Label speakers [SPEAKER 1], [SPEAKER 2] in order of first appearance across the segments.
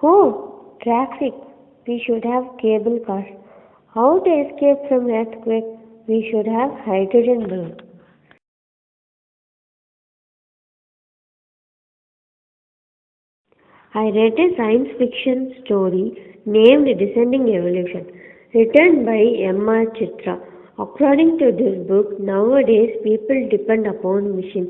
[SPEAKER 1] Oh, traffic. We should have cable cars. How to escape from earthquake? We should have hydrogen balloon. I read a science fiction story named Descending Evolution, written by M.R. Chitra. According to this book, nowadays people depend upon machine.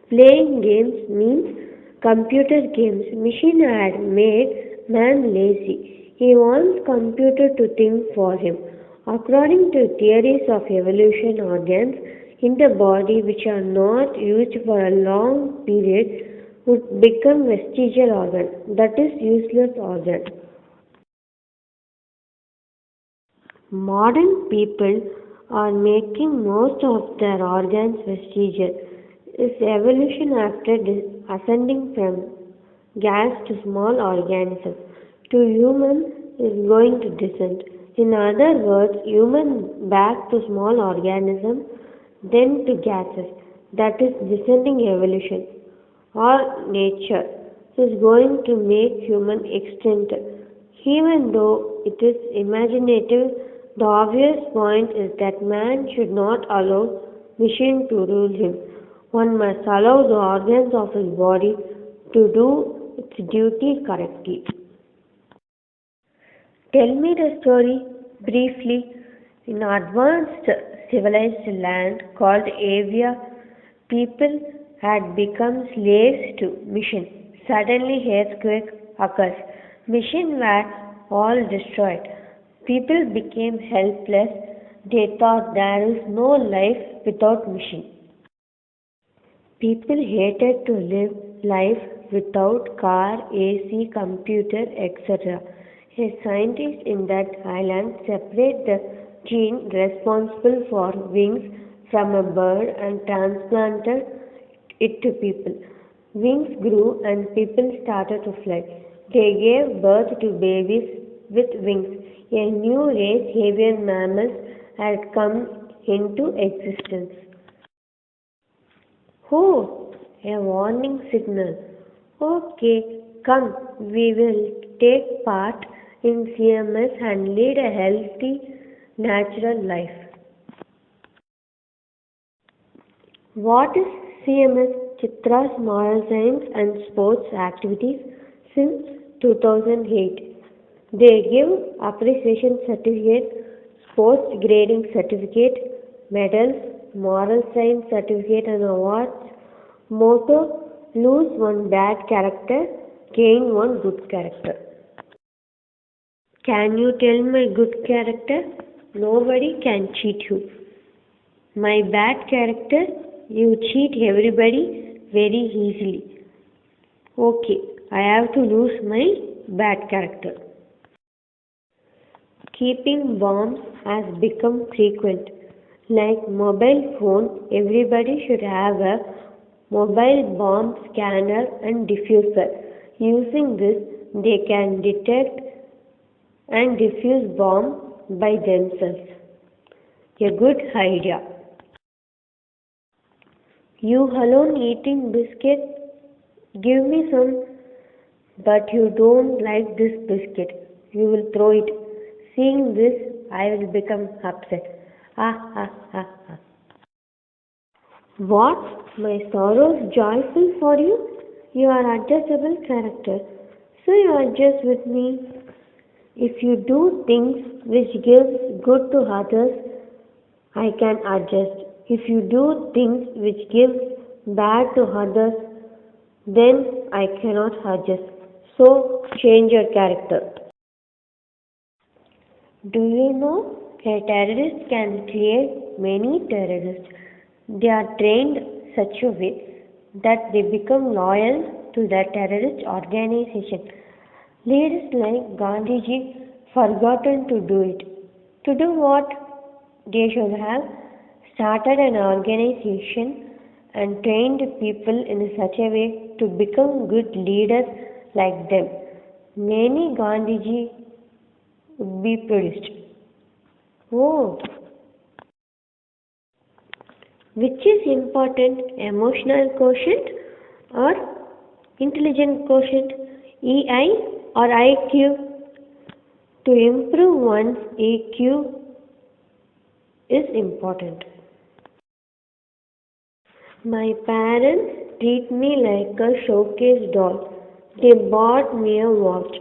[SPEAKER 1] Playing games means computer games. Machine had made man lazy. He wants computer to think for him. According to theories of evolution, organs in the body which are not used for a long period would become vestigial organ, that is useless organ. Modern people are making most of their organs vestigial. Is evolution after ascending from gas to small organism to human is going to descend. In other words, human back to small organism, then to gases. That is descending evolution. Or nature is going to make human extinct. Even though it is imaginative, the obvious point is that man should not allow machine to rule him. One must allow the organs of his body to do its duty correctly. Tell me the story briefly. In advanced civilized land called Avia, people had become slaves to mission. Suddenly earthquake occurs. Machines were all destroyed. People became helpless. They thought there is no life without machine. People hated to live life without car, AC, computer, etc. A scientist in that island separated the gene responsible for wings from a bird and transplanted it to people. Wings grew and people started to fly. They gave birth to babies with wings. A new race, avian mammals, had come into existence. Oh, a warning signal. Okay, come, we will take part in CMS and lead a healthy, natural life. What is CMS? Chitra's Moral Science and Sports Activities since 2008. They give appreciation certificate, sports grading certificate, medals, moral science certificate and awards. Motto: lose one bad character, gain one good character. Can you tell my good character? Nobody can cheat you. My bad character? You cheat everybody very easily. Okay, I have to lose my bad character. Keeping bombs has become frequent. Like mobile phone, everybody should have a mobile bomb scanner and diffuser. Using this, they can detect and defuse bomb by themselves. A good idea. You alone eating biscuit? Give me some, but you don't like this biscuit. You will throw it. Seeing this, I will become upset. Ah, ah, ah, ah. What? My sorrow is joyful for you? You are adjustable character, so you adjust with me. If you do things which gives good to others, I can adjust. If you do things which gives bad to others, then I cannot adjust. So change your character. Do you know a terrorist can create many terrorists? They are trained such a way that they become loyal to the terrorist organization. Leaders like Gandhiji forgotten to do it. To do what? They should have started an organization and trained people in such a way to become good leaders like them. Many Gandhiji would be produced. Oh, which is important, emotional quotient or intelligent quotient? EI or IQ. To improve one's EQ is important. My parents treat me like a showcase doll. They bought me a watch.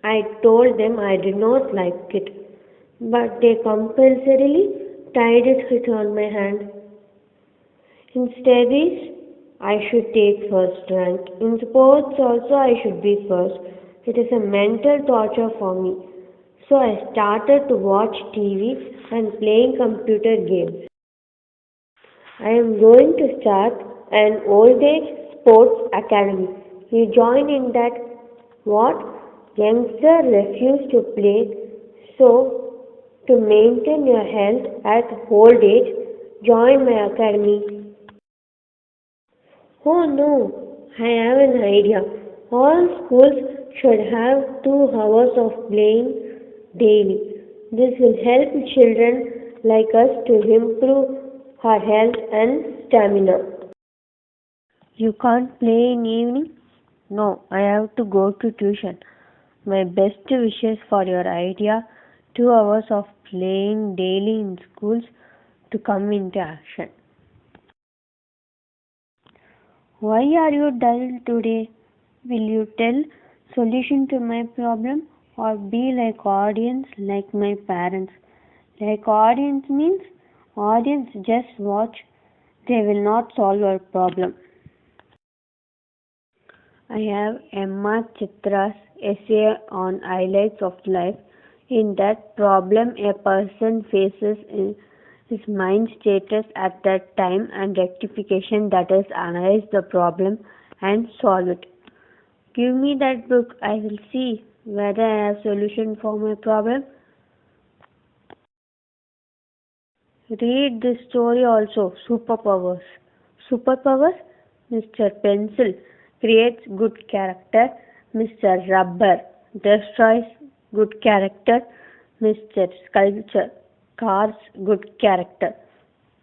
[SPEAKER 1] I told them I did not like it, but they compulsorily tied it on my hand. In studies, I should take first rank. In sports also I should be first. It is a mental torture for me. So I started to watch TV and playing computer games. I am going to start an old age sports academy. You join in that. What? Youngsters refuse to play. So, to maintain your health at old age, join my academy. Oh no, I have an idea. All schools should have 2 hours of playing daily. This will help children like us to improve our health and stamina. You can't play in evening? No, I have to go to tuition. My best wishes for your idea. 2 hours of playing daily in schools to come into action. Why are you dull today? Will you tell solution to my problem or be like audience like my parents? Like audience means audience just watch. They will not solve your problem. I have Emma Chitra's essay on highlights of life. In that problem a person faces in his mind status at that time and rectification, that is analyze the problem and solve it. Give me that book, I will see whether I have solution for my problem. Read this story also, Superpowers. Superpowers? Mr. Pencil creates good character. Mr. Rubber destroys good character. Mr. Sculpture carves good character.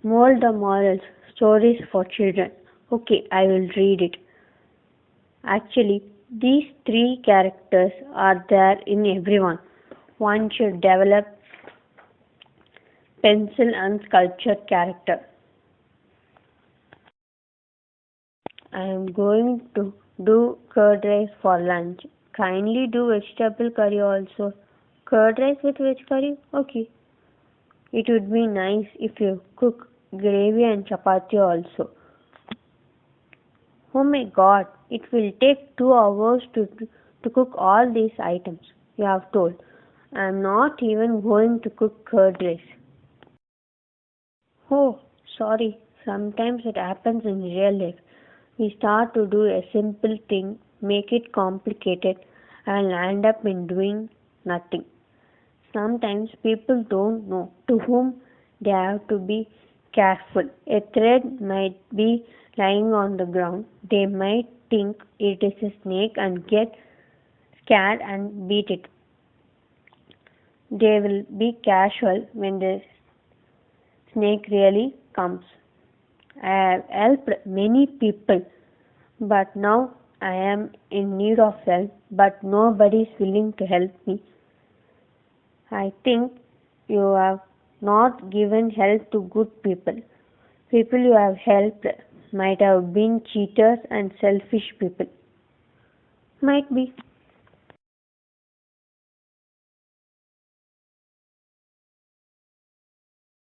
[SPEAKER 1] Mold the morals, stories for children. Okay, I will read it. Actually, these three characters are there in everyone. One should develop pencil and sculpture character. I am going to do curd rice for lunch. Kindly do vegetable curry also. Curd rice with veg curry? Okay. It would be nice if you cook gravy and chapati also. Oh my god, it will take 2 hours to cook all these items you have told. I am not even going to cook curd rice. Oh, sorry. Sometimes it happens in real life. We start to do a simple thing, make it complicated, and end up in doing nothing. Sometimes people don't know to whom they have to be careful. A thread might be lying on the ground. They might think it is a snake and get scared and beat it. They will be casual when the snake really comes. I have helped many people, but now I am in need of help, but nobody is willing to help me. I think you have not given help to good people. People you have helped might have been cheaters and selfish people. Might be.